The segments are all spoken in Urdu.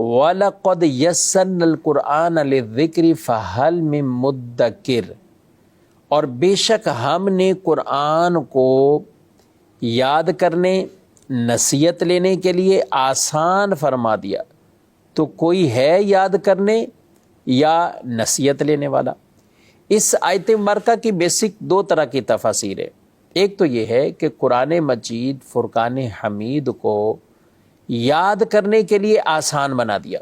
وَلَقَدْ يَسَّرْنَا الْقُرْآنَ لِلذِّكْرِ فَهَلْ مِن مُدَّکِرٍ، اور بے شک ہم نے قرآن کو یاد کرنے، نصیحت لینے کے لیے آسان فرما دیا، تو کوئی ہے یاد کرنے یا نصیحت لینے والا؟ اس آیت مبارکہ کی بیسک دو طرح کی تفاسیر ہے۔ ایک تو یہ ہے کہ قرآن مجید فرقان حمید کو یاد کرنے کے لیے آسان بنا دیا،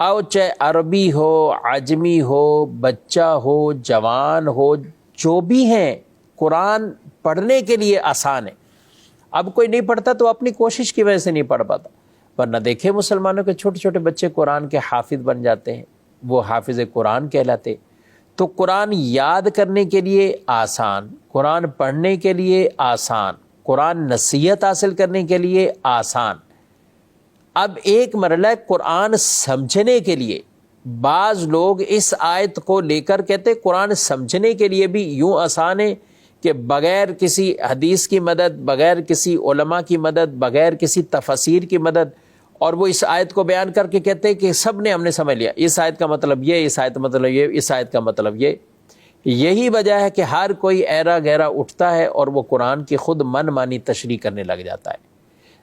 او چاہے عربی ہو، عجمی ہو، بچہ ہو، جوان ہو، جو بھی ہیں، قرآن پڑھنے کے لیے آسان ہے۔ اب کوئی نہیں پڑھتا تو اپنی کوشش کی وجہ سے نہیں پڑھ پاتا، ورنہ دیکھیں مسلمانوں کے چھوٹے چھوٹے بچے قرآن کے حافظ بن جاتے ہیں، وہ حافظ قرآن کہلاتے۔ تو قرآن یاد کرنے کے لیے آسان، قرآن پڑھنے کے لیے آسان، قرآن نصیحت حاصل کرنے کے لیے آسان۔ اب ایک مرحلہ قرآن سمجھنے کے لیے، بعض لوگ اس آیت کو لے کر کہتے قرآن سمجھنے کے لیے بھی یوں آسان ہے کہ بغیر کسی حدیث کی مدد، بغیر کسی علماء کی مدد، بغیر کسی تفسیر کی مدد، اور وہ اس آیت کو بیان کر کے کہتے ہیں کہ سب نے ہم نے سمجھ لیا، اس آیت کا مطلب یہ، اس آیت کا مطلب یہ، اس آیت کا مطلب یہ۔ یہی وجہ ہے کہ ہر کوئی ایرا گہرا اٹھتا ہے اور وہ قرآن کی خود من مانی تشریح کرنے لگ جاتا ہے،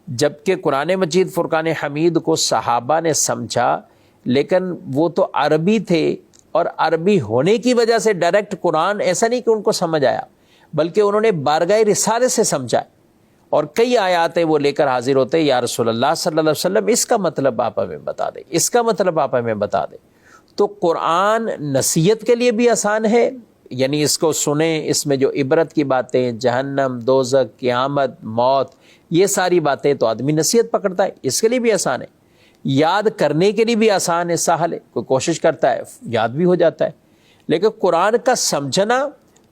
جبکہ قرآن مجید فرقان حمید کو صحابہ نے سمجھا، لیکن وہ تو عربی تھے، اور عربی ہونے کی وجہ سے ڈائریکٹ قرآن ایسا نہیں کہ ان کو سمجھ آیا، بلکہ انہوں نے بارگاہ رسالے سے سمجھا، اور کئی آیات وہ لے کر حاضر ہوتے، یا رسول اللہ صلی اللہ علیہ وسلم اس کا مطلب آپ ہمیں بتا دیں، اس کا مطلب آپ ہمیں بتا دیں۔ تو قرآن نصیحت کے لیے بھی آسان ہے، یعنی اس کو سنیں، اس میں جو عبرت کی باتیں، جہنم، دوزخ، قیامت، موت، یہ ساری باتیں تو آدمی نصیحت پکڑتا ہے، اس کے لیے بھی آسان ہے۔ یاد کرنے کے لیے بھی آسان ہے، سہل ہے، کوئی کوشش کرتا ہے یاد بھی ہو جاتا ہے۔ لیکن قرآن کا سمجھنا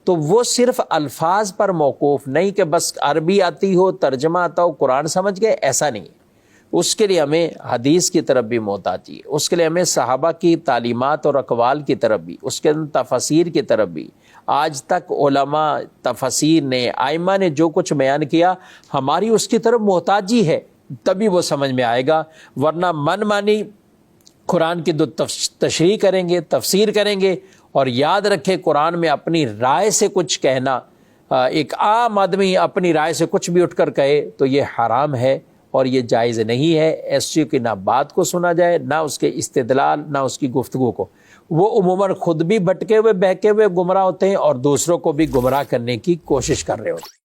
تو وہ صرف الفاظ پر موقوف نہیں کہ بس عربی آتی ہو، ترجمہ آتا ہو، قرآن سمجھ گئے، ایسا نہیں ہے۔ اس کے لیے ہمیں حدیث کی طرف بھی محتاجی ہے، اس کے لیے ہمیں صحابہ کی تعلیمات اور اقوال کی طرف بھی، اس کے اندر تفاسیر کی طرف بھی، آج تک علماء تفاسیر نے، ائمہ نے جو کچھ بیان کیا، ہماری اس کی طرف محتاجی ہے، تبھی وہ سمجھ میں آئے گا، ورنہ من مانی قرآن کی دو تشریح کریں گے، تفسیر کریں گے، اور یاد رکھے قرآن میں اپنی رائے سے کچھ کہنا، ایک عام آدمی اپنی رائے سے کچھ بھی اٹھ کر کہے تو یہ حرام ہے اور یہ جائز نہیں ہے۔ ایسی کی نہ بات کو سنا جائے، نہ اس کے استدلال، نہ اس کی گفتگو کو۔ وہ عموماً خود بھی بھٹکے ہوئے، بہکے ہوئے گمراہ ہوتے ہیں، اور دوسروں کو بھی گمراہ کرنے کی کوشش کر رہے ہوتے ہیں۔